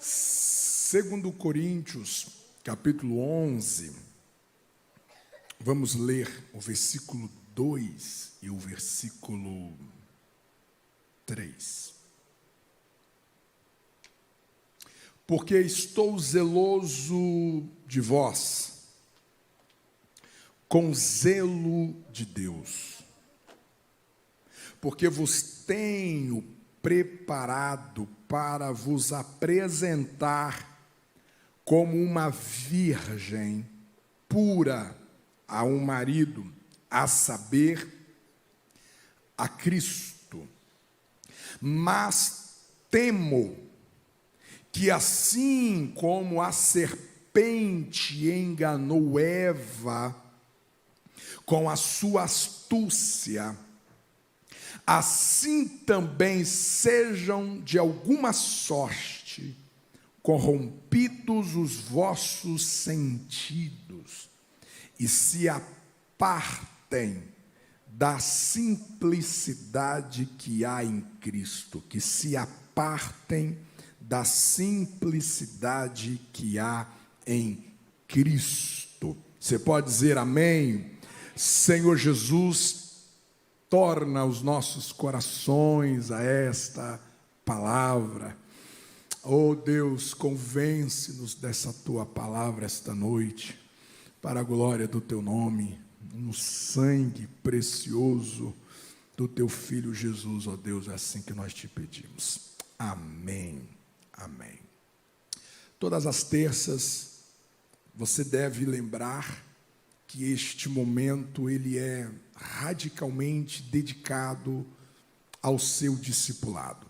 Segundo Coríntios, capítulo 11, vamos ler o versículo 2 e o versículo 3. Porque estou zeloso de vós, com zelo de Deus, porque vos tenho preparado para vos apresentar como uma virgem pura a um marido, a saber, a Cristo. Mas temo que assim como a serpente enganou Eva com a sua astúcia, assim também sejam de alguma sorte corrompidos os vossos sentidos e se apartem da simplicidade que há em Cristo, que se apartem da simplicidade que há em Cristo. Você pode dizer amém? Senhor Jesus, torna os nossos corações a esta palavra. Oh Deus, convence-nos dessa tua palavra esta noite, para a glória do teu nome, no sangue precioso do teu Filho Jesus, ó Deus, é assim que nós te pedimos. Amém, amém. Todas as terças, você deve lembrar que este momento, ele é radicalmente dedicado ao seu discipulado.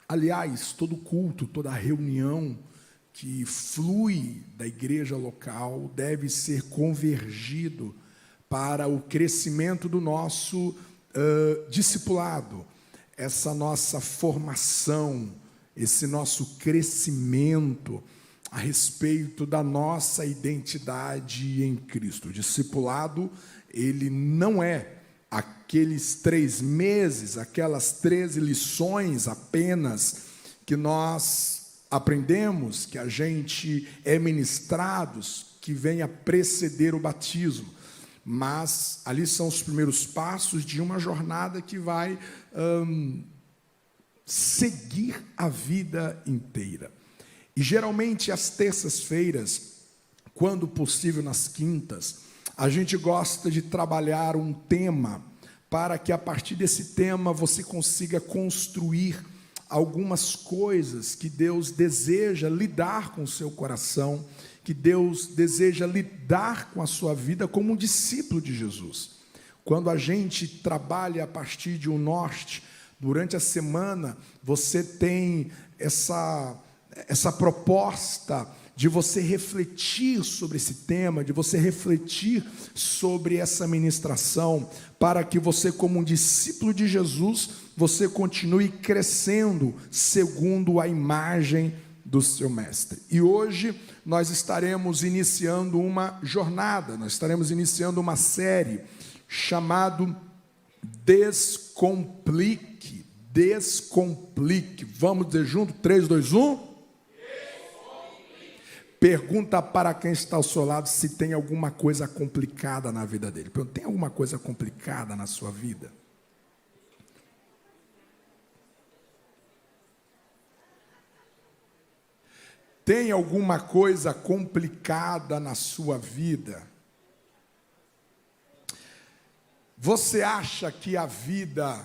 Aliás, todo culto, toda reunião que flui da igreja local deve ser convergido para o crescimento do nosso discipulado, essa nossa formação, esse nosso crescimento a respeito da nossa identidade em Cristo. O discipulado, ele não é aqueles 3 meses, aquelas 13 lições apenas que nós aprendemos, que a gente é ministrados, que vem a preceder o batismo. Mas ali são os primeiros passos de uma jornada que vai seguir a vida inteira. E geralmente às terças-feiras, quando possível nas quintas, a gente gosta de trabalhar um tema para que a partir desse tema você consiga construir algumas coisas que Deus deseja lidar com o seu coração, que Deus deseja lidar com a sua vida como um discípulo de Jesus. Quando a gente trabalha a partir de um norte, durante a semana, você tem essa proposta de você refletir sobre esse tema, de você refletir sobre essa ministração, para que você, como um discípulo de Jesus, você continue crescendo segundo a imagem do seu mestre. E hoje nós estaremos iniciando uma jornada, nós estaremos iniciando uma série chamado Descomplique. Descomplique. Vamos dizer junto? 3, 2, 1. Pergunta para quem está ao seu lado se tem alguma coisa complicada na vida dele. Tem alguma coisa complicada na sua vida? Tem alguma coisa complicada na sua vida? Você acha que a vida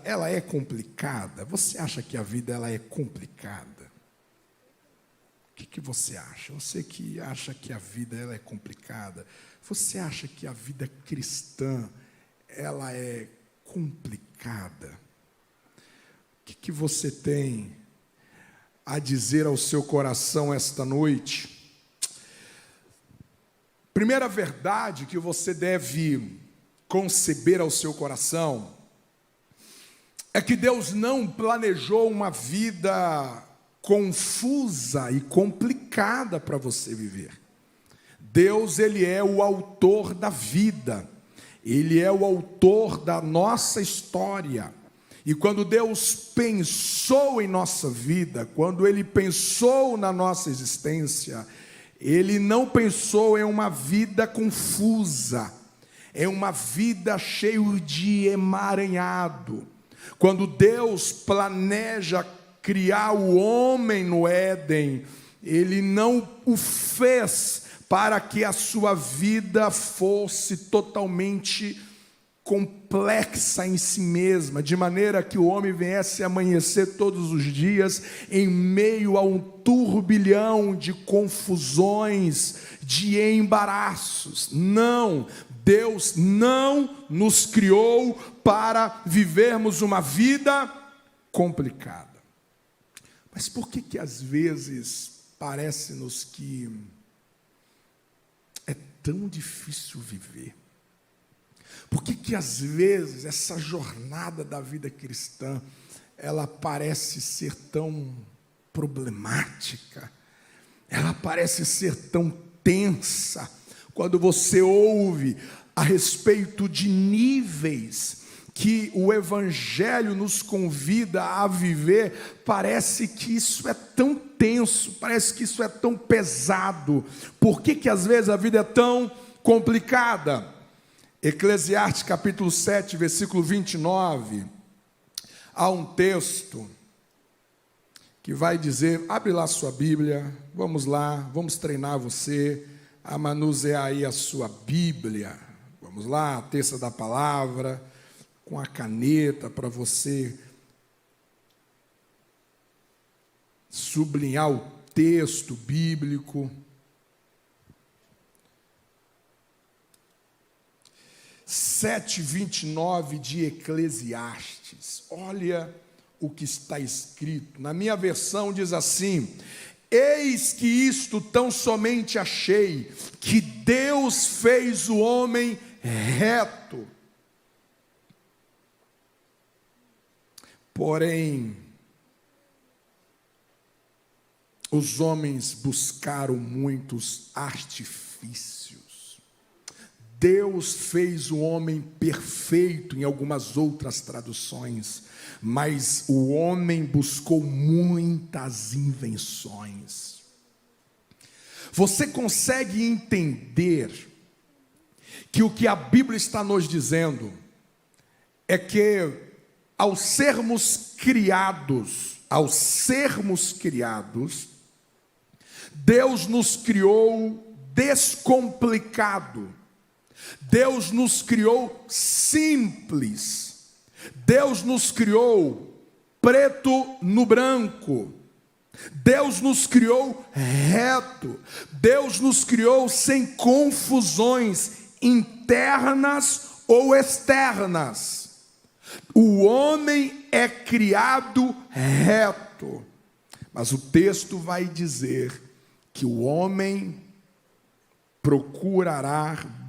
ela é complicada? Você acha que a vida ela é complicada? O que você acha? Você que acha que a vida ela é complicada, você acha que a vida cristã ela é complicada? O que você tem a dizer ao seu coração esta noite? Primeira verdade que você deve conceber ao seu coração é que Deus não planejou uma vida confusa e complicada para você viver. Deus, ele é o autor da vida, ele é o autor da nossa história. E quando Deus pensou em nossa vida, quando Ele pensou na nossa existência, Ele não pensou em uma vida confusa, em uma vida cheia de emaranhado. Quando Deus planeja criar o homem no Éden, Ele não o fez para que a sua vida fosse totalmente complexa em si mesma, de maneira que o homem viesse a amanhecer todos os dias em meio a um turbilhão de confusões, de embaraços. Não, Deus não nos criou para vivermos uma vida complicada. Mas por que às vezes parece-nos que é tão difícil viver? Por que às vezes essa jornada da vida cristã, ela parece ser tão problemática, ela parece ser tão tensa, quando você ouve a respeito de níveis que o Evangelho nos convida a viver, parece que isso é tão tenso, parece que isso é tão pesado. Por que às vezes a vida é tão complicada? Eclesiastes capítulo 7, versículo 29, há um texto que vai dizer, abre lá a sua Bíblia, vamos lá, vamos treinar você a manusear aí a sua Bíblia. Vamos lá, a terça da palavra, com a caneta para você sublinhar o texto bíblico. 7:29 de Eclesiastes. Olha o que está escrito. Na minha versão diz assim: eis que isto tão somente achei, que Deus fez o homem reto. Porém, os homens buscaram muitos artifícios. Deus fez o homem perfeito em algumas outras traduções, mas o homem buscou muitas invenções. Você consegue entender que o que a Bíblia está nos dizendo é que ao sermos criados, Deus nos criou descomplicado. Deus nos criou simples. Deus nos criou preto no branco. Deus nos criou reto. Deus nos criou sem confusões internas ou externas. O homem é criado reto. Mas o texto vai dizer que o homem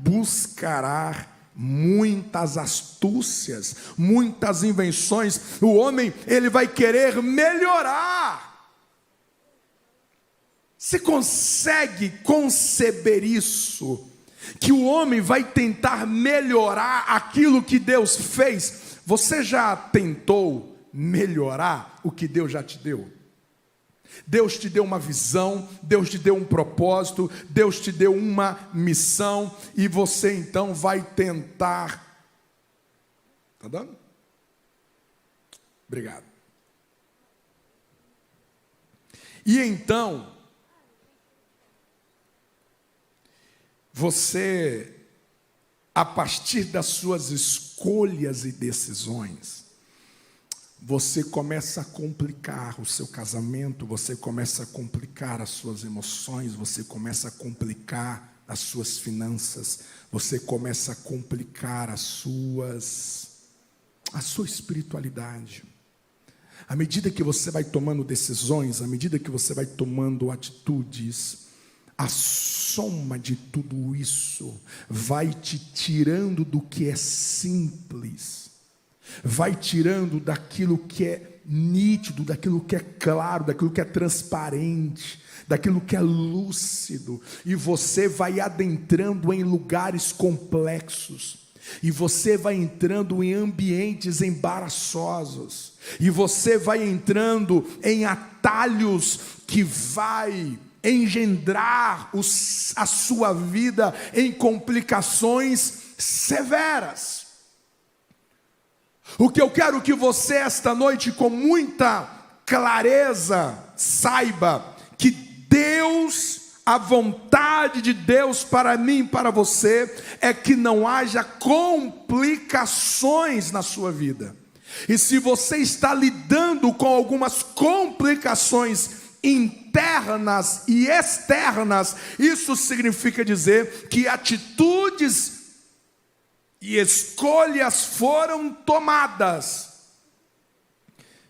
buscará muitas astúcias, muitas invenções. O homem, ele vai querer melhorar. Você consegue conceber isso? Que o homem vai tentar melhorar aquilo que Deus fez. Você já tentou melhorar o que Deus já te deu? Deus te deu uma visão, Deus te deu um propósito, Deus te deu uma missão, e você então vai tentar. Está dando? Obrigado. E então, você, a partir das suas escolhas e decisões, você começa a complicar o seu casamento, você começa a complicar as suas emoções, você começa a complicar as suas finanças, você começa a complicar a sua espiritualidade. À medida que você vai tomando decisões, à medida que você vai tomando atitudes, a soma de tudo isso vai te tirando do que é simples, vai tirando daquilo que é nítido, daquilo que é claro, daquilo que é transparente, daquilo que é lúcido, e você vai adentrando em lugares complexos. E você vai entrando em ambientes embaraçosos, e você vai entrando em atalhos que vai engendrar a sua vida em complicações severas. O que eu quero que você esta noite, com muita clareza, saiba que Deus, a vontade de Deus para mim e para você é que não haja complicações na sua vida. E se você está lidando com algumas complicações internas e externas, isso significa dizer que atitudes e escolhas foram tomadas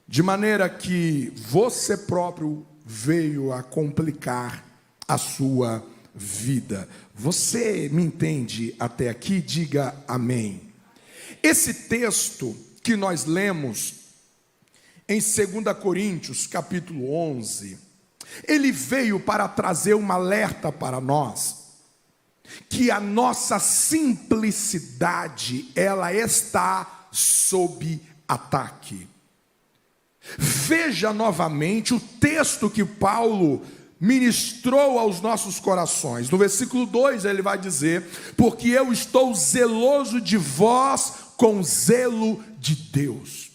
de maneira que você próprio veio a complicar a sua vida. Você me entende até aqui? Diga amém. Esse texto que nós lemos em 2 Coríntios capítulo 11, ele veio para trazer um alerta para nós, que a nossa simplicidade, ela está sob ataque. Veja novamente o texto que Paulo ministrou aos nossos corações. No versículo 2 ele vai dizer: porque eu estou zeloso de vós com zelo de Deus.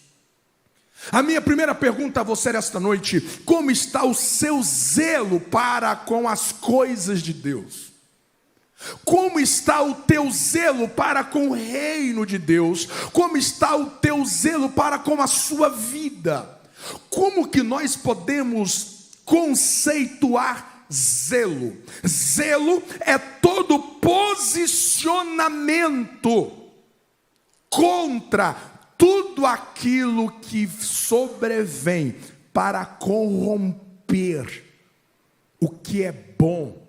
A minha primeira pergunta a você esta noite: como está o seu zelo para com as coisas de Deus? Como está o teu zelo para com o reino de Deus? Como está o teu zelo para com a sua vida? Como que nós podemos conceituar zelo? Zelo é todo posicionamento contra tudo aquilo que sobrevém para corromper o que é bom,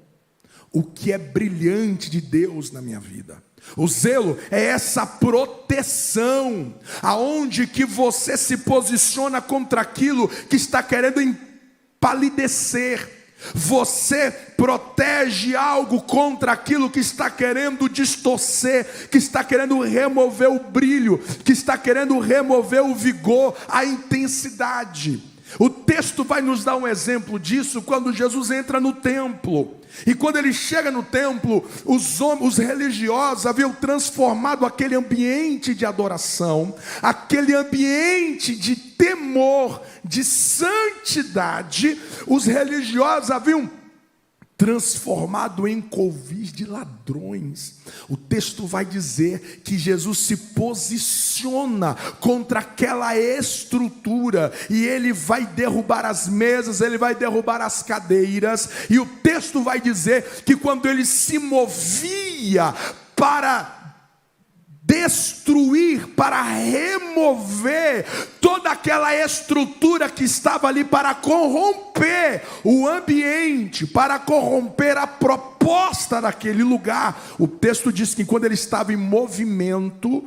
o que é brilhante de Deus na minha vida. O zelo é essa proteção, aonde que você se posiciona contra aquilo que está querendo empalidecer. Você protege algo contra aquilo que está querendo distorcer, que está querendo remover o brilho, que está querendo remover o vigor, a intensidade. O texto vai nos dar um exemplo disso quando Jesus entra no templo. E quando ele chega no templo, os religiosos haviam transformado aquele ambiente de adoração, aquele ambiente de temor, de santidade, os religiosos haviam transformado em covis de ladrões. O texto vai dizer que Jesus se posiciona contra aquela estrutura, e ele vai derrubar as mesas, ele vai derrubar as cadeiras, e o texto vai dizer que quando ele se movia para destruir, para remover toda aquela estrutura que estava ali para corromper o ambiente, para corromper a proposta daquele lugar. O texto diz que quando ele estava em movimento,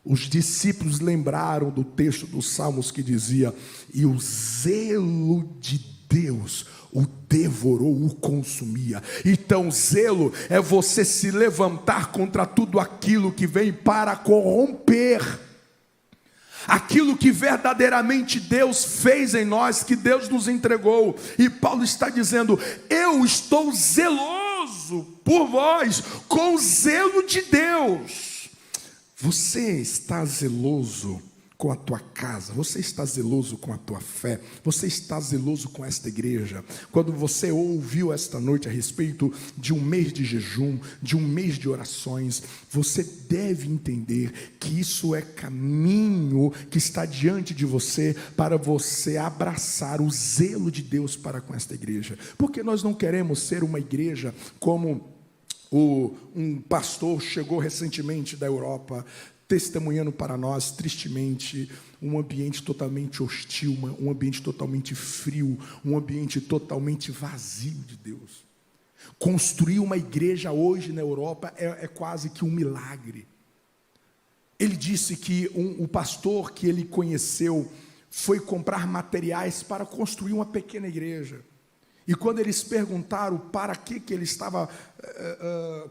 os discípulos lembraram do texto dos Salmos que dizia: e o zelo de Deus o devorou, o consumia. Então zelo é você se levantar contra tudo aquilo que vem para corromper aquilo que verdadeiramente Deus fez em nós, que Deus nos entregou. E Paulo está dizendo: eu estou zeloso por vós com o zelo de Deus. Você está zeloso com a tua casa, você está zeloso com a tua fé, você está zeloso com esta igreja. Quando você ouviu esta noite a respeito de um mês de jejum, de um mês de orações, você deve entender que isso é caminho que está diante de você, para você abraçar o zelo de Deus para com esta igreja. Porque nós não queremos ser uma igreja como um pastor chegou recentemente da Europa, testemunhando para nós, tristemente, um ambiente totalmente hostil, um ambiente totalmente frio, um ambiente totalmente vazio de Deus. Construir uma igreja hoje na Europa é quase que um milagre. Ele disse que o pastor que ele conheceu foi comprar materiais para construir uma pequena igreja. E quando eles perguntaram para que ele estava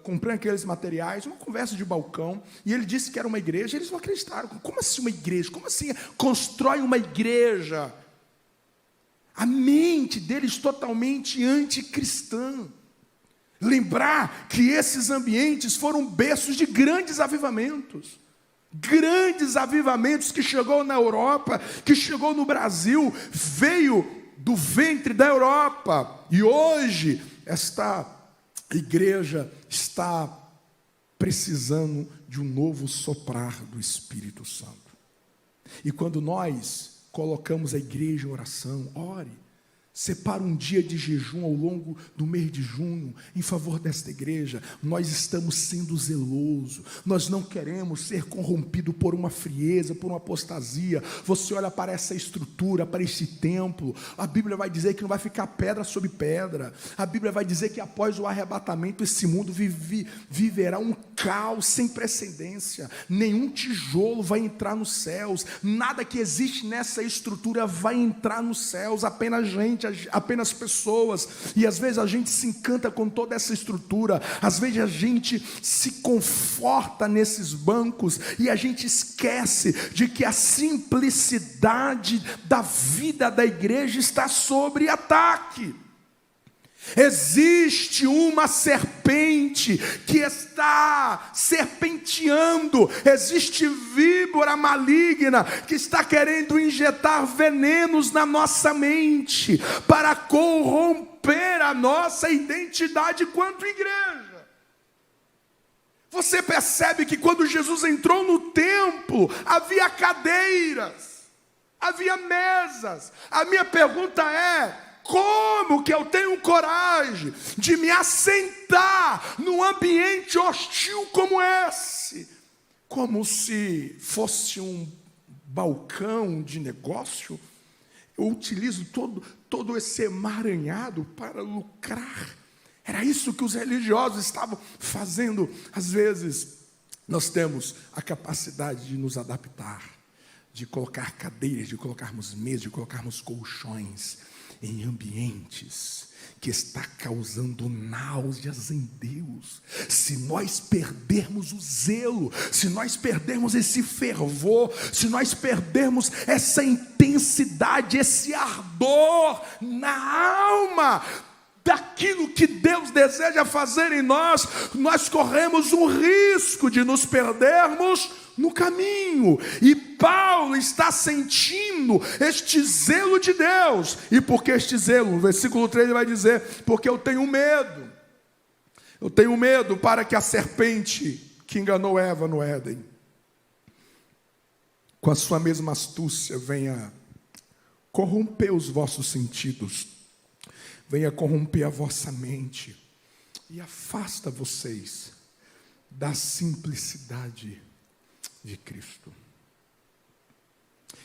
comprando aqueles materiais, uma conversa de balcão, e ele disse que era uma igreja, eles não acreditaram. Como assim uma igreja? Como assim constrói uma igreja? A mente deles totalmente anticristã. Lembrar que esses ambientes foram berços de grandes avivamentos. Grandes avivamentos que chegou na Europa, que chegou no Brasil, veio do ventre da Europa. E hoje, esta igreja está precisando de um novo soprar do Espírito Santo. E quando nós colocamos a igreja em oração, ore. Separa um dia de jejum ao longo do mês de junho, em favor desta igreja. Nós estamos sendo zelosos, nós não queremos ser corrompidos por uma frieza, por uma apostasia. Você olha para essa estrutura, para esse templo, a Bíblia vai dizer que não vai ficar pedra sobre pedra. A Bíblia vai dizer que após o arrebatamento, esse mundo viverá um caos sem precedência. Nenhum tijolo vai entrar nos céus, nada que existe nessa estrutura vai entrar nos céus, apenas gente, apenas pessoas. E às vezes a gente se encanta com toda essa estrutura, às vezes a gente se conforta nesses bancos e a gente esquece de que a simplicidade da vida da igreja está sob ataque. Existe uma serpente que está serpenteando, existe víbora maligna que está querendo injetar venenos na nossa mente para corromper a nossa identidade quanto igreja. Você percebe que quando Jesus entrou no templo, havia cadeiras, havia mesas. A minha pergunta é: como que eu tenho coragem de me assentar num ambiente hostil como esse? Como se fosse um balcão de negócio. Eu utilizo todo esse emaranhado para lucrar. Era isso que os religiosos estavam fazendo. Às vezes, nós temos a capacidade de nos adaptar, de colocar cadeiras, de colocarmos mesas, de colocarmos colchões em ambientes que está causando náuseas em Deus. Se nós perdermos o zelo, se nós perdermos esse fervor, se nós perdermos essa intensidade, esse ardor na alma daquilo que Deus deseja fazer em nós, nós corremos um risco de nos perdermos no caminho. E Paulo está sentindo este zelo de Deus. E por que este zelo? No versículo 3 ele vai dizer: porque eu tenho medo. Eu tenho medo para que a serpente que enganou Eva no Éden, com a sua mesma astúcia, venha corromper os vossos sentidos, venha corromper a vossa mente e afasta vocês da simplicidade de Cristo.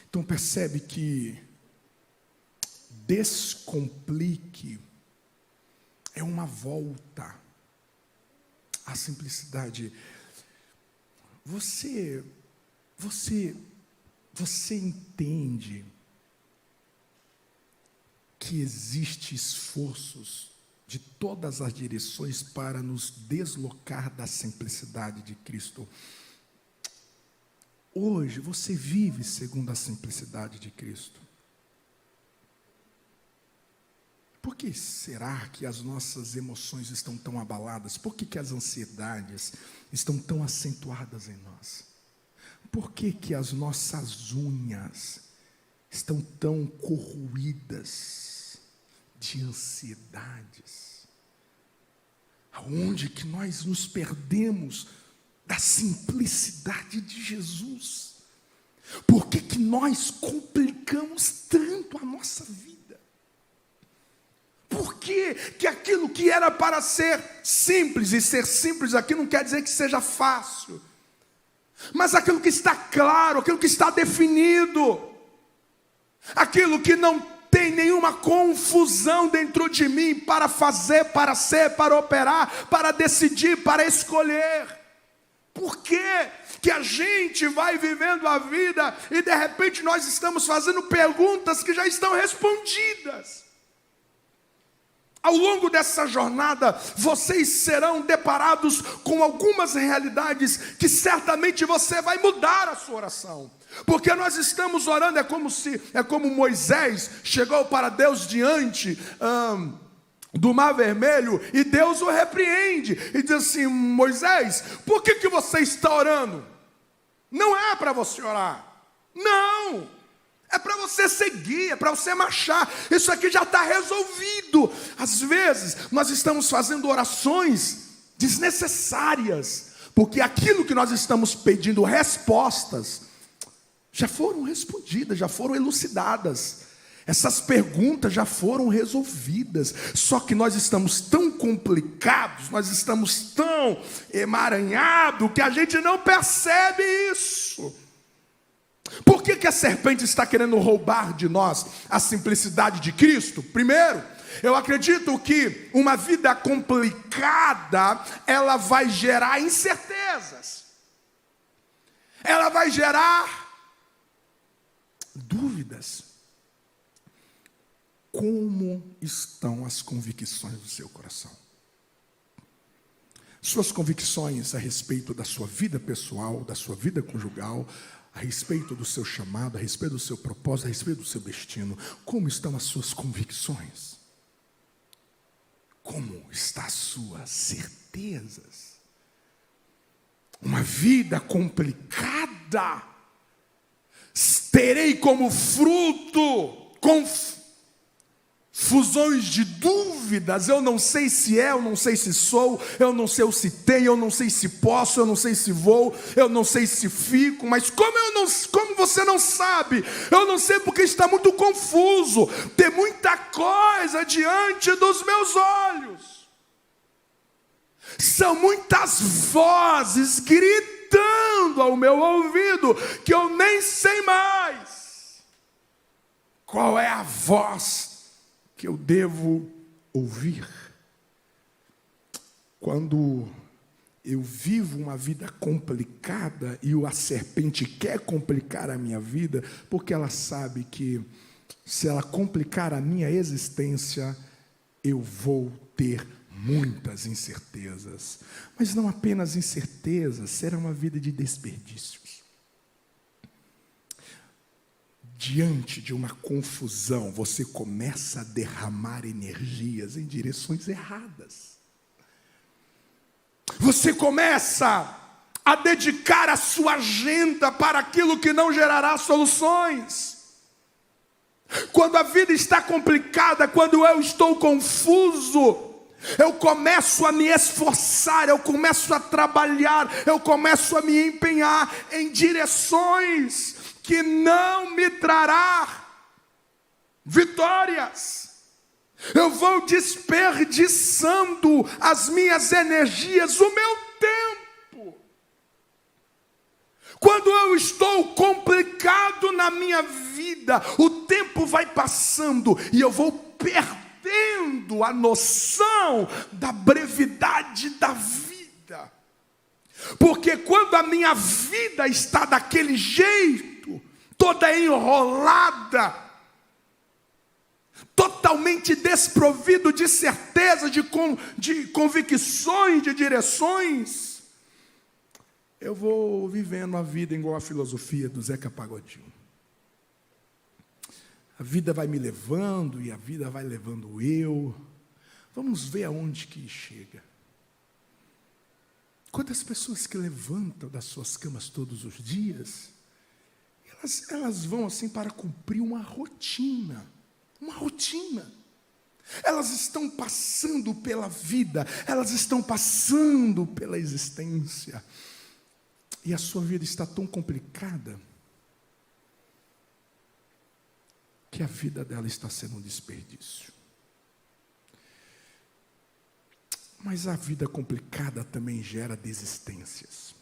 Então percebe que descomplique é uma volta à simplicidade. Você entende que existe esforços de todas as direções para nos deslocar da simplicidade de Cristo? Hoje você vive segundo a simplicidade de Cristo. Por que será que as nossas emoções estão tão abaladas? Por que as ansiedades estão tão acentuadas em nós? Por que as nossas unhas estão tão corroídas de ansiedades? Aonde que nós nos perdemos da simplicidade de Jesus? Por que nós complicamos tanto a nossa vida? Por que aquilo que era para ser simples, e ser simples aqui não quer dizer que seja fácil, mas aquilo que está claro, aquilo que está definido, aquilo que não tem nenhuma confusão dentro de mim para fazer, para ser, para operar, para decidir, para escolher. Por que a gente vai vivendo a vida e de repente nós estamos fazendo perguntas que já estão respondidas? Ao longo dessa jornada, vocês serão deparados com algumas realidades que certamente você vai mudar a sua oração. Porque nós estamos orando, é como Moisés chegou para Deus diante do Mar Vermelho, e Deus o repreende e diz assim: Moisés, por que você está orando? Não é para você orar, não. É para você seguir, é para você marchar. Isso aqui já está resolvido. Às vezes, nós estamos fazendo orações desnecessárias, porque aquilo que nós estamos pedindo respostas, já foram respondidas, já foram elucidadas. Essas perguntas já foram resolvidas. Só que nós estamos tão complicados, nós estamos tão emaranhados, que a gente não percebe isso. Por que a serpente está querendo roubar de nós a simplicidade de Cristo? Primeiro, eu acredito que uma vida complicada, ela vai gerar incertezas. Ela vai gerar dúvidas. Como estão as convicções do seu coração? Suas convicções a respeito da sua vida pessoal, da sua vida conjugal, a respeito do seu chamado, a respeito do seu propósito, a respeito do seu destino. Como estão as suas convicções? Como estão as suas certezas? Uma vida complicada, terei como fruto fusões de dúvidas. Eu não sei se é, eu não sei se sou, eu não sei se tenho, eu não sei se posso, eu não sei se vou, eu não sei se fico. Mas como você não sabe? Eu não sei, porque está muito confuso. Tem muita coisa diante dos meus olhos. São muitas vozes gritando ao meu ouvido que eu nem sei mais qual é a voz que eu devo ouvir. Quando eu vivo uma vida complicada e a serpente quer complicar a minha vida, porque ela sabe que se ela complicar a minha existência, eu vou ter muitas incertezas. Mas não apenas incertezas, será uma vida de desperdícios. Diante de uma confusão, você começa a derramar energias em direções erradas. Você começa a dedicar a sua agenda para aquilo que não gerará soluções. Quando a vida está complicada, quando eu estou confuso, eu começo a me esforçar, eu começo a trabalhar, eu começo a me empenhar em direções que não me trará vitórias. Eu vou desperdiçando as minhas energias, o meu tempo. Quando eu estou complicado na minha vida, o tempo vai passando e eu vou perdendo a noção da brevidade da vida. Porque quando a minha vida está daquele jeito, toda enrolada, totalmente desprovido de certeza, de convicções, de direções, eu vou vivendo a vida igual a filosofia do Zeca Pagodinho. A vida vai me levando e a vida vai levando eu. Vamos ver aonde que chega. Quantas pessoas que levantam das suas camas todos os dias, elas vão assim para cumprir uma rotina. Uma rotina. Elas estão passando pela vida, elas estão passando pela existência. E a sua vida está tão complicada que a vida dela está sendo um desperdício. Mas a vida complicada também gera desistências.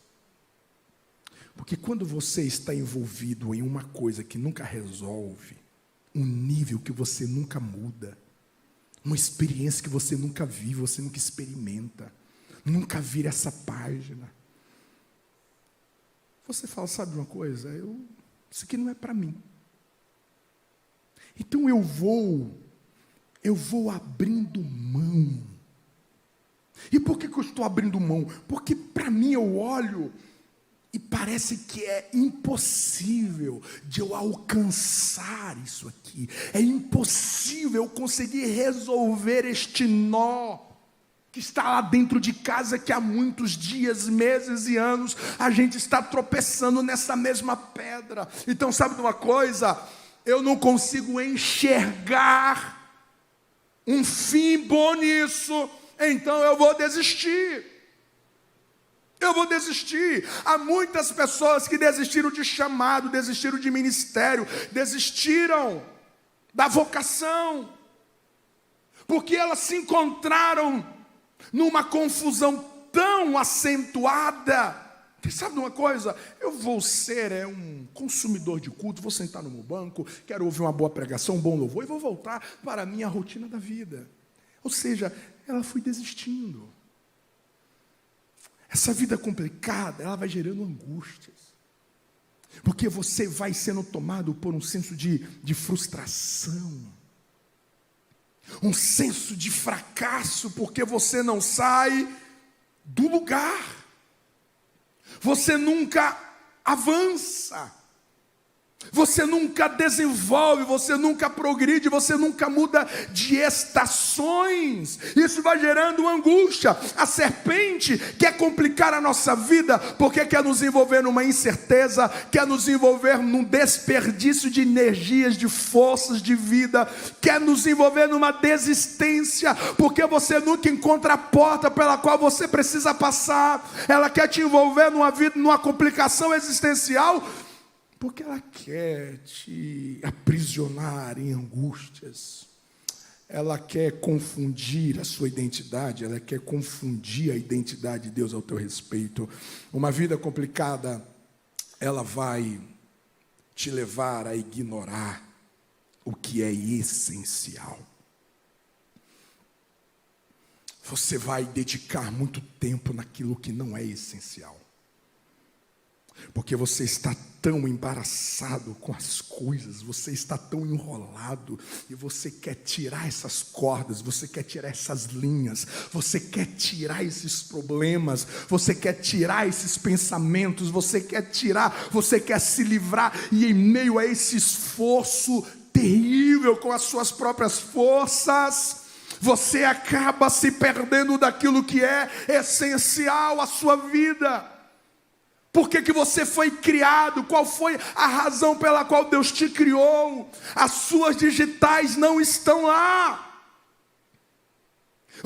Porque quando você está envolvido em uma coisa que nunca resolve, um nível que você nunca muda, uma experiência que você nunca vive, você nunca experimenta, nunca vira essa página, você fala, sabe uma coisa? Isso aqui não é para mim. Então eu vou eu vou abrindo mão. E por que eu estou abrindo mão? Porque para mim eu olho e parece que é impossível de eu alcançar isso aqui. É impossível eu conseguir resolver este nó que está lá dentro de casa, que há muitos dias, meses e anos a gente está tropeçando nessa mesma pedra. Então, sabe de uma coisa? Eu não consigo enxergar um fim bom nisso, então eu vou desistir. Eu vou desistir. Há muitas pessoas que desistiram de chamado, desistiram de ministério, desistiram da vocação, porque elas se encontraram numa confusão tão acentuada. Você sabe de uma coisa? Eu vou ser um consumidor de culto, vou sentar no meu banco, quero ouvir uma boa pregação, um bom louvor, e vou voltar para a minha rotina da vida. Ou seja, ela foi desistindo. Essa vida complicada, ela vai gerando angústias. Porque você vai sendo tomado por um senso de frustração. Um senso de fracasso, porque você não sai do lugar. Você nunca avança. Você nunca desenvolve, você nunca progride, você nunca muda de estações. Isso vai gerando angústia. A serpente quer complicar a nossa vida, porque quer nos envolver numa incerteza, quer nos envolver num desperdício de energias, de forças de vida, quer nos envolver numa desistência, porque você nunca encontra a porta pela qual você precisa passar. Ela quer te envolver numa vida, numa complicação existencial, porque ela quer te aprisionar em angústias. Ela quer confundir a sua identidade, ela quer confundir a identidade de Deus ao teu respeito. Uma vida complicada, ela vai te levar a ignorar o que é essencial. Você vai dedicar muito tempo naquilo que não é essencial. Porque você está tão embaraçado com as coisas, você está tão enrolado, e você quer tirar essas cordas, você quer tirar essas linhas, você quer tirar esses problemas, você quer tirar esses pensamentos, você quer se livrar, e em meio a esse esforço terrível com as suas próprias forças, você acaba se perdendo daquilo que é essencial à sua vida. Por que você foi criado? Qual foi a razão pela qual Deus te criou? As suas digitais não estão lá.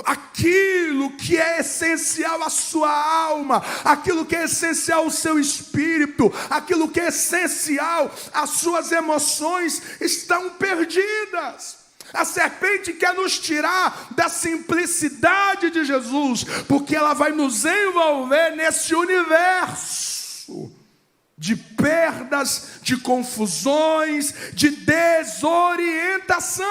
Aquilo que é essencial à sua alma, aquilo que é essencial ao seu espírito, aquilo que é essencial às suas emoções, estão perdidas. A serpente quer nos tirar da simplicidade de Jesus, porque ela vai nos envolver nesse universo de perdas, de confusões, de desorientação.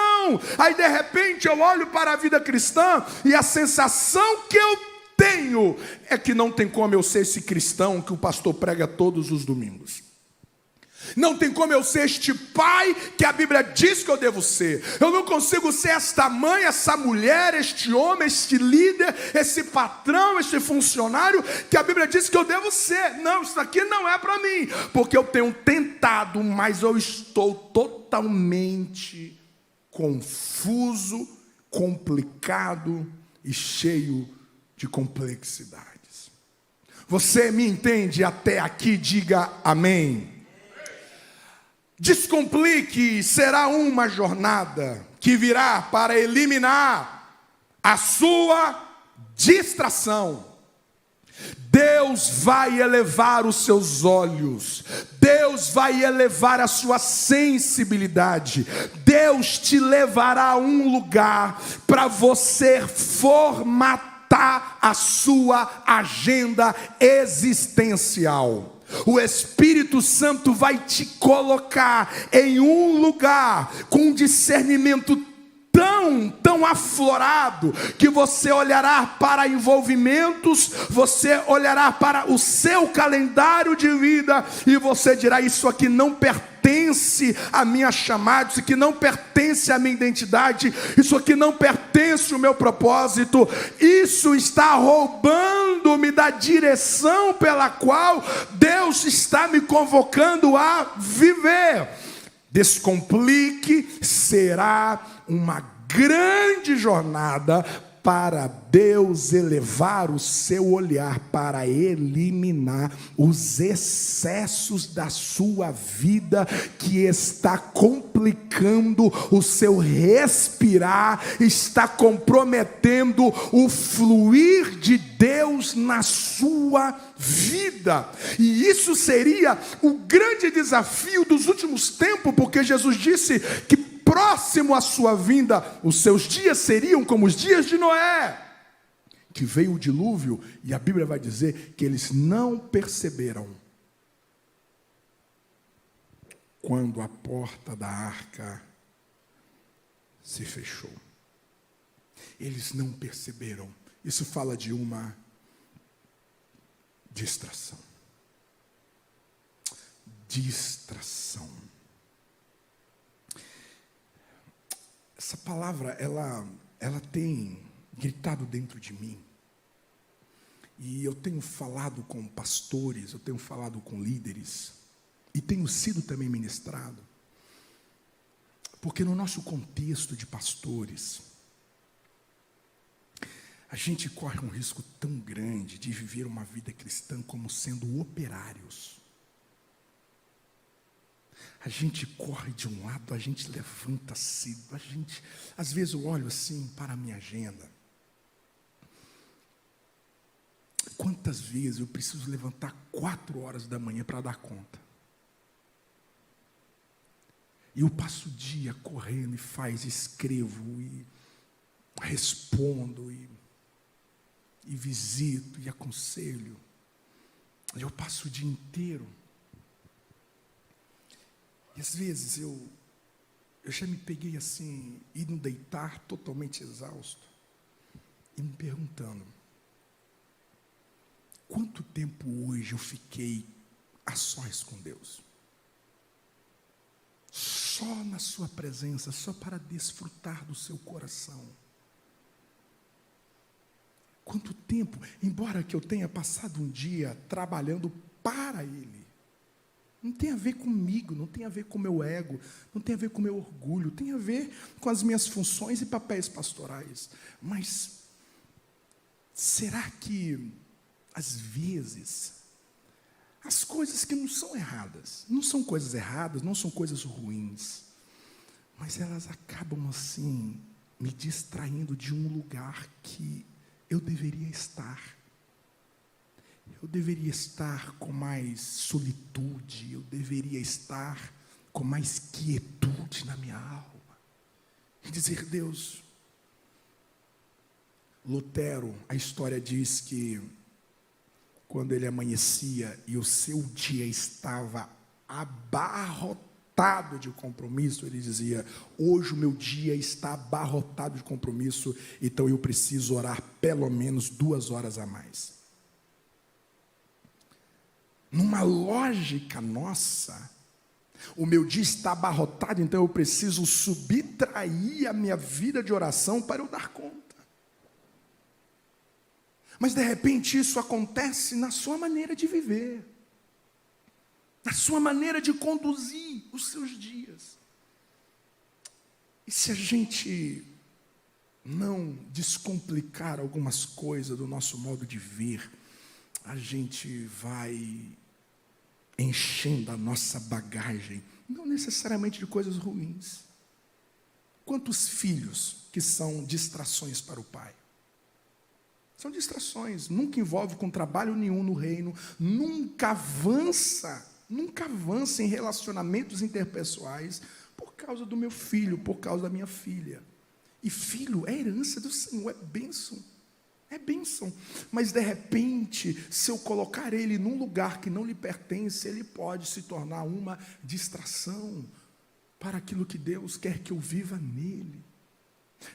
Aí de repente eu olho para a vida cristã e a sensação que eu tenho é que não tem como eu ser esse cristão que o pastor prega todos os domingos. Não tem como eu ser este pai que a Bíblia diz que eu devo ser. Eu não consigo ser esta mãe, essa mulher, este homem, este líder, esse patrão, este funcionário que a Bíblia diz que eu devo ser. Não, isso aqui não é para mim, porque eu tenho tentado, mas eu estou totalmente confuso, complicado e cheio de complexidades. Você me entende até aqui? Diga amém. Descomplique será uma jornada que virá para eliminar a sua distração. Deus vai elevar os seus olhos, Deus vai elevar a sua sensibilidade, Deus te levará a um lugar para você formatar a sua agenda existencial. O Espírito Santo vai te colocar em um lugar com um discernimento tão tão aflorado, que você olhará para envolvimentos, você olhará para o seu calendário de vida, e você dirá: isso aqui não pertence à minha chamada, isso aqui não pertence à minha identidade, isso aqui não pertence ao meu propósito, isso está roubando-me da direção pela qual Deus está me convocando a viver. Descomplique, será uma grande jornada para Deus elevar o seu olhar, para eliminar os excessos da sua vida que está complicando o seu respirar, está comprometendo o fluir de Deus na sua vida. E isso seria o grande desafio dos últimos tempos, porque Jesus disse que próximo à sua vinda, os seus dias seriam como os dias de Noé, que veio o dilúvio, e a Bíblia vai dizer que eles não perceberam quando a porta da arca se fechou. Eles não perceberam. Isso fala de uma distração. Distração. Essa palavra, ela tem gritado dentro de mim. E eu tenho falado com pastores, eu tenho falado com líderes, e tenho sido também ministrado. Porque no nosso contexto de pastores, a gente corre um risco tão grande de viver uma vida cristã como sendo operários. A gente corre de um lado, a gente levanta cedo, às vezes eu olho assim para a minha agenda. Quantas vezes eu preciso levantar 4 horas da manhã para dar conta? E eu passo o dia correndo e escrevo, e respondo, e visito, e aconselho. Eu passo o dia inteiro. E às vezes eu já me peguei assim, indo deitar totalmente exausto, e me perguntando: quanto tempo hoje eu fiquei a sós com Deus? Só na sua presença, só para desfrutar do seu coração. Quanto tempo, embora que eu tenha passado um dia trabalhando para Ele, não tem a ver comigo, não tem a ver com o meu ego, não tem a ver com o meu orgulho, tem a ver com as minhas funções e papéis pastorais. Mas será que, às vezes, as coisas que não são erradas, não são coisas erradas, não são coisas ruins, mas elas acabam assim, me distraindo de um lugar que eu deveria estar? Eu deveria estar com mais solitude, eu deveria estar com mais quietude na minha alma. E dizer: Deus, Lutero, a história diz que quando ele amanhecia e o seu dia estava abarrotado de compromisso, ele dizia: hoje o meu dia está abarrotado de compromisso, então eu preciso orar pelo menos 2 horas a mais. Numa lógica nossa, o meu dia está abarrotado, então eu preciso subtrair a minha vida de oração para eu dar conta. Mas de repente isso acontece na sua maneira de viver, na sua maneira de conduzir os seus dias. E se a gente não descomplicar algumas coisas do nosso modo de ver, a gente vai enchendo a nossa bagagem, não necessariamente de coisas ruins. Quantos filhos que são distrações para o pai? São distrações, nunca envolve com trabalho nenhum no reino, nunca avança em relacionamentos interpessoais por causa do meu filho, por causa da minha filha. E filho é herança do Senhor, é bênção. É bênção, mas de repente, se eu colocar ele num lugar que não lhe pertence, ele pode se tornar uma distração para aquilo que Deus quer que eu viva nele.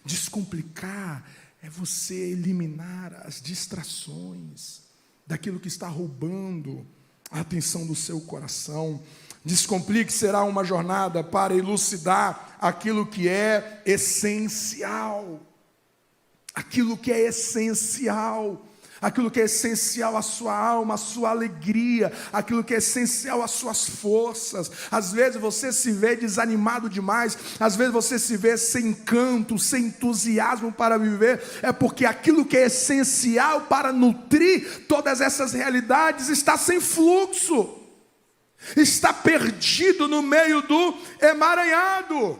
Descomplicar é você eliminar as distrações daquilo que está roubando a atenção do seu coração. Descomplique será uma jornada para elucidar aquilo que é essencial. Aquilo que é essencial. Aquilo que é essencial à sua alma, à sua alegria, aquilo que é essencial às suas forças. Às vezes você se vê desanimado demais, às vezes você se vê sem encanto, sem entusiasmo para viver, é porque aquilo que é essencial para nutrir todas essas realidades está sem fluxo, está perdido no meio do emaranhado.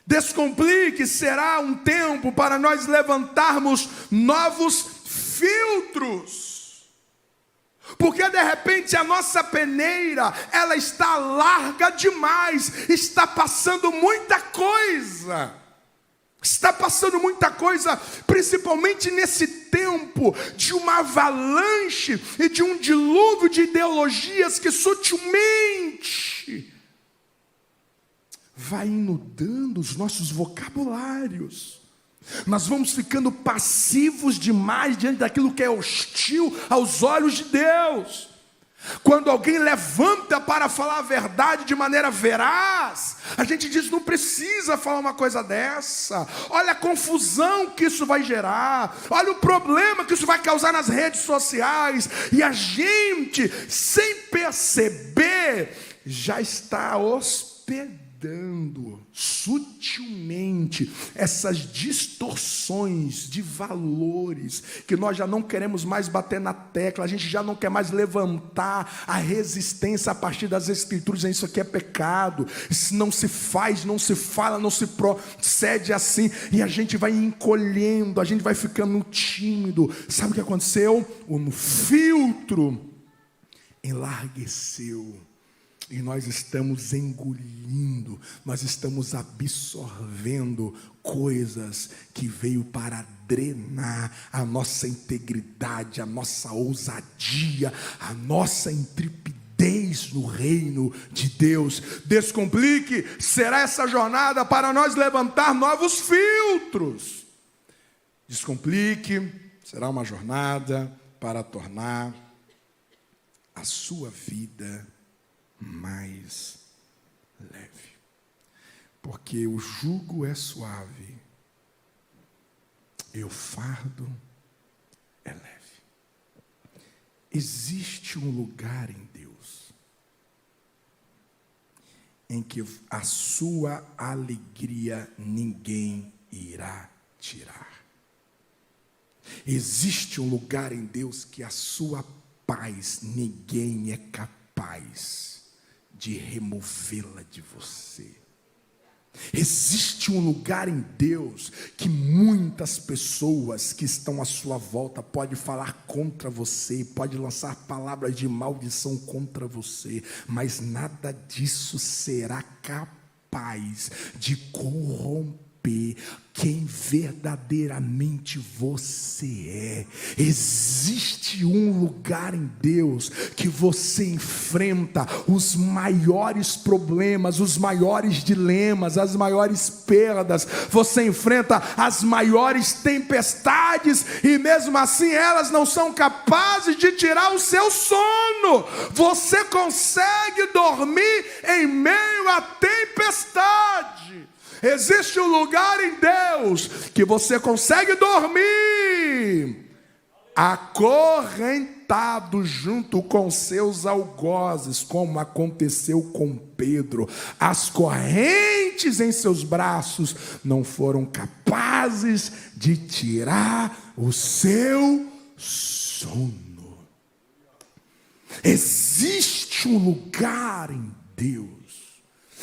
Descomplique será um tempo para nós levantarmos novos filtros, porque de repente a nossa peneira, ela está larga demais, está passando muita coisa, principalmente nesse tempo de uma avalanche e de um dilúvio de ideologias que sutilmente vai inundando os nossos vocabulários. Nós vamos ficando passivos demais diante daquilo que é hostil aos olhos de Deus. Quando alguém levanta para falar a verdade de maneira veraz, a gente diz: não precisa falar uma coisa dessa. Olha a confusão que isso vai gerar, olha o problema que isso vai causar nas redes sociais. E a gente, sem perceber, já está hospedando sutilmente essas distorções de valores, que nós já não queremos mais bater na tecla, a gente já não quer mais levantar a resistência a partir das escrituras. Isso aqui é pecado, isso não se faz, não se fala, não se procede assim, e a gente vai encolhendo, a gente vai ficando tímido. Sabe o que aconteceu? O filtro enlargueceu. E nós estamos engolindo, nós estamos absorvendo coisas que veio para drenar a nossa integridade, a nossa ousadia, a nossa intrepidez no reino de Deus. Descomplique será essa jornada para nós levantar novos filtros. Descomplique será uma jornada para tornar a sua vida mais leve, porque o jugo é suave e o fardo é leve. Existe um lugar em Deus em que a sua alegria ninguém irá tirar. Existe um lugar em Deus que a sua paz ninguém é capaz de removê-la de você. Existe um lugar em Deus que muitas pessoas que estão à sua volta podem falar contra você, podem lançar palavras de maldição contra você, mas nada disso será capaz de corromper quem verdadeiramente você é. Existe um lugar em Deus que você enfrenta os maiores problemas, os maiores dilemas, as maiores perdas, você enfrenta as maiores tempestades, e mesmo assim elas não são capazes de tirar o seu sono. Você consegue dormir em meio à tempestade. Existe um lugar em Deus que você consegue dormir acorrentado junto com seus algozes, como aconteceu com Pedro. As correntes em seus braços não foram capazes de tirar o seu sono. Existe um lugar em Deus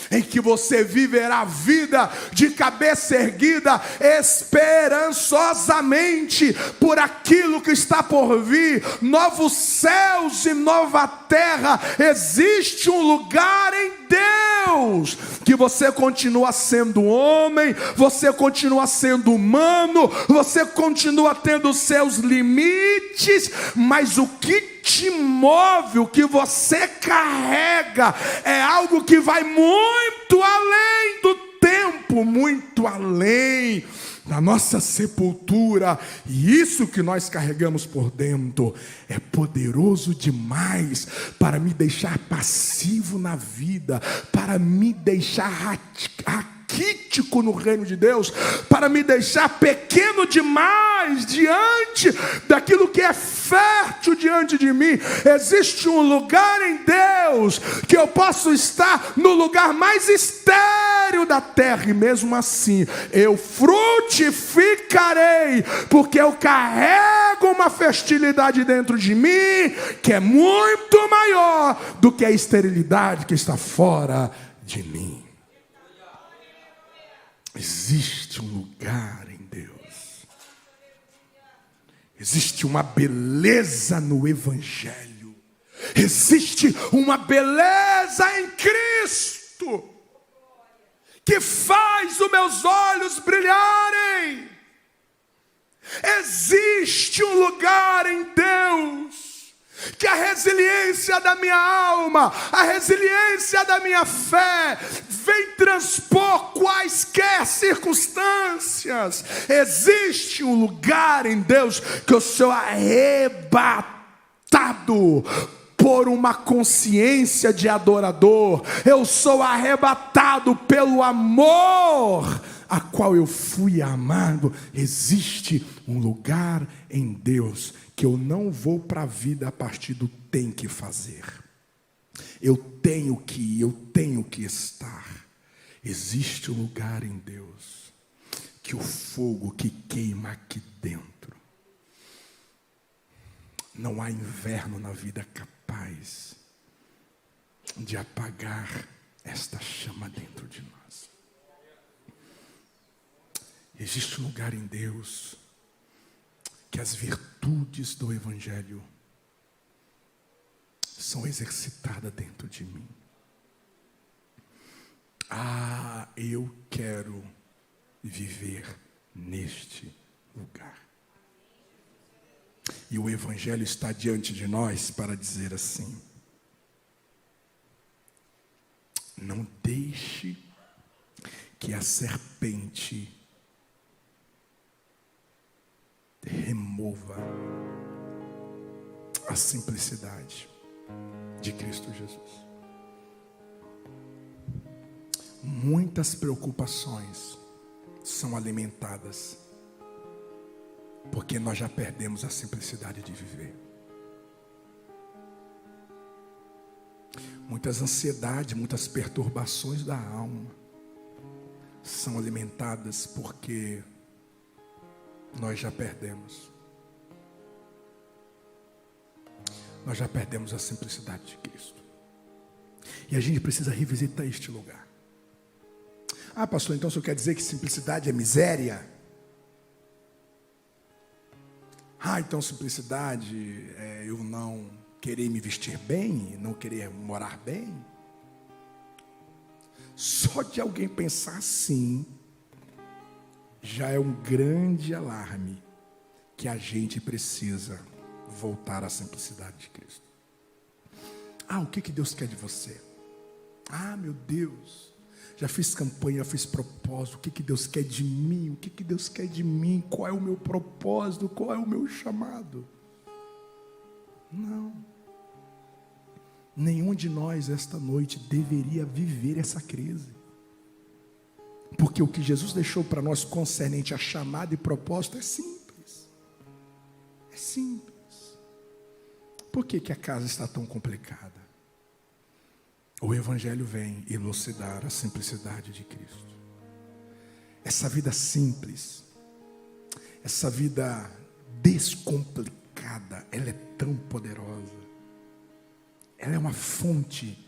em que você viverá a vida de cabeça erguida, esperançosamente por aquilo que está por vir, novos céus e nova terra. Existe um lugar em Deus que você continua sendo homem, você continua sendo humano, você continua tendo seus limites, mas o que te move, o que você carrega, é algo que vai muito além do tempo tempo muito além da nossa sepultura, e isso que nós carregamos por dentro é poderoso demais para me deixar passivo na vida, para me deixar raquítico no reino de Deus, para me deixar pequeno demais diante daquilo que é fértil diante de mim. Existe um lugar em Deus que eu posso estar no lugar mais estéril da terra, e mesmo assim eu frutificarei, porque eu carrego uma fertilidade dentro de mim que é muito maior do que a esterilidade que está fora de mim. Existe um lugar em Deus, existe uma beleza no Evangelho, existe uma beleza em Cristo que faz os meus olhos brilharem. Existe um lugar em Deus que a resiliência da minha alma, a resiliência da minha fé vem transpor quaisquer circunstâncias. Existe um lugar em Deus que eu sou arrebatado por uma consciência de adorador. Eu sou arrebatado pelo amor a qual eu fui amado. Existe um lugar em Deus que eu não vou para a vida a partir do tem que fazer. Eu tenho que ir, eu tenho que estar. Existe um lugar em Deus que o fogo que queima aqui dentro, não há inverno na vida capaz de apagar esta chama dentro de nós. Existe um lugar em Deus que as virtudes do Evangelho são exercitadas dentro de mim. Eu quero viver neste lugar. E o Evangelho está diante de nós para dizer assim: não deixe que a serpente remova a simplicidade de Cristo Jesus. Muitas preocupações são alimentadas porque nós já perdemos a simplicidade de viver. Muitas ansiedades, muitas perturbações da alma são alimentadas porque nós já perdemos. Nós já perdemos a simplicidade de Cristo. E a gente precisa revisitar este lugar. Pastor, então o senhor quer dizer que simplicidade é miséria? Então simplicidade é eu não querer me vestir bem, não querer morar bem? Só de alguém pensar assim já é um grande alarme que a gente precisa voltar à simplicidade de Cristo. O que Deus quer de você? Meu Deus, já fiz campanha, já fiz propósito. O que Deus quer de mim? O que Deus quer de mim? Qual é o meu propósito? Qual é o meu chamado? Não. Nenhum de nós esta noite deveria viver essa crise. Porque o que Jesus deixou para nós concernente a chamada e propósito é simples. É simples. Por que a casa está tão complicada? O Evangelho vem elucidar a simplicidade de Cristo. Essa vida simples, essa vida descomplicada, ela é tão poderosa. Ela é uma fonte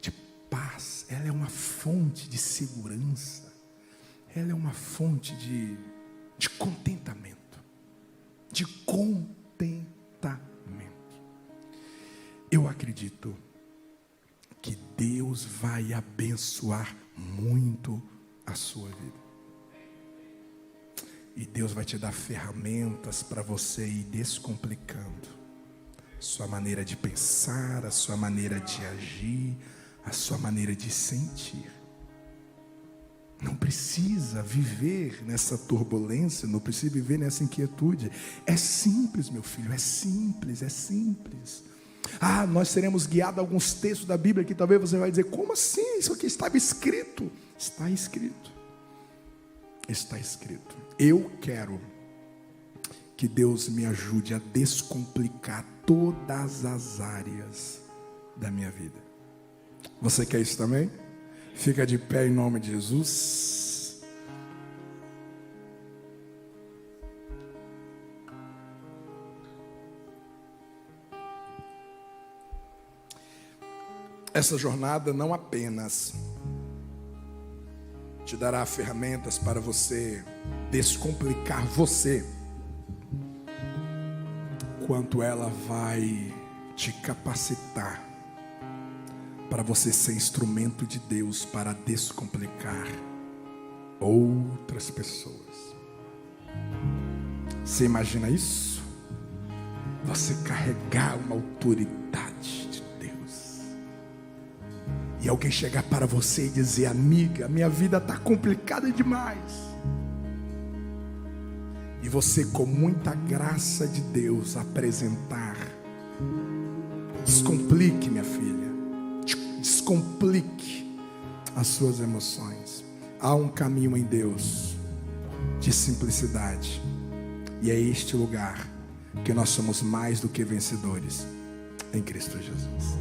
de paz, ela é uma fonte de segurança, ela é uma fonte de contentamento, Eu acredito que Deus vai abençoar muito a sua vida. E Deus vai te dar ferramentas para você ir descomplicando sua maneira de pensar, a sua maneira de agir, a sua maneira de sentir. Não precisa viver nessa turbulência, não precisa viver nessa inquietude. É simples, meu filho, é simples, é simples. Nós seremos guiados a alguns textos da Bíblia que talvez você vai dizer: como assim? Isso aqui estava escrito. Está escrito. Está escrito. Eu quero que Deus me ajude a descomplicar todas as áreas da minha vida. Você quer isso também? Fica de pé em nome de Jesus. Essa jornada não apenas te dará ferramentas para você descomplicar você, quanto ela vai te capacitar para você ser instrumento de Deus para descomplicar outras pessoas. Você imagina isso? Você carregar uma autoridade de Deus e alguém chegar para você e dizer: amiga, minha vida está complicada demais. E você, com muita graça de Deus, apresentar: descomplique, minha filha, descomplique as suas emoções. Há um caminho em Deus de simplicidade, e é este lugar que nós somos mais do que vencedores em Cristo Jesus.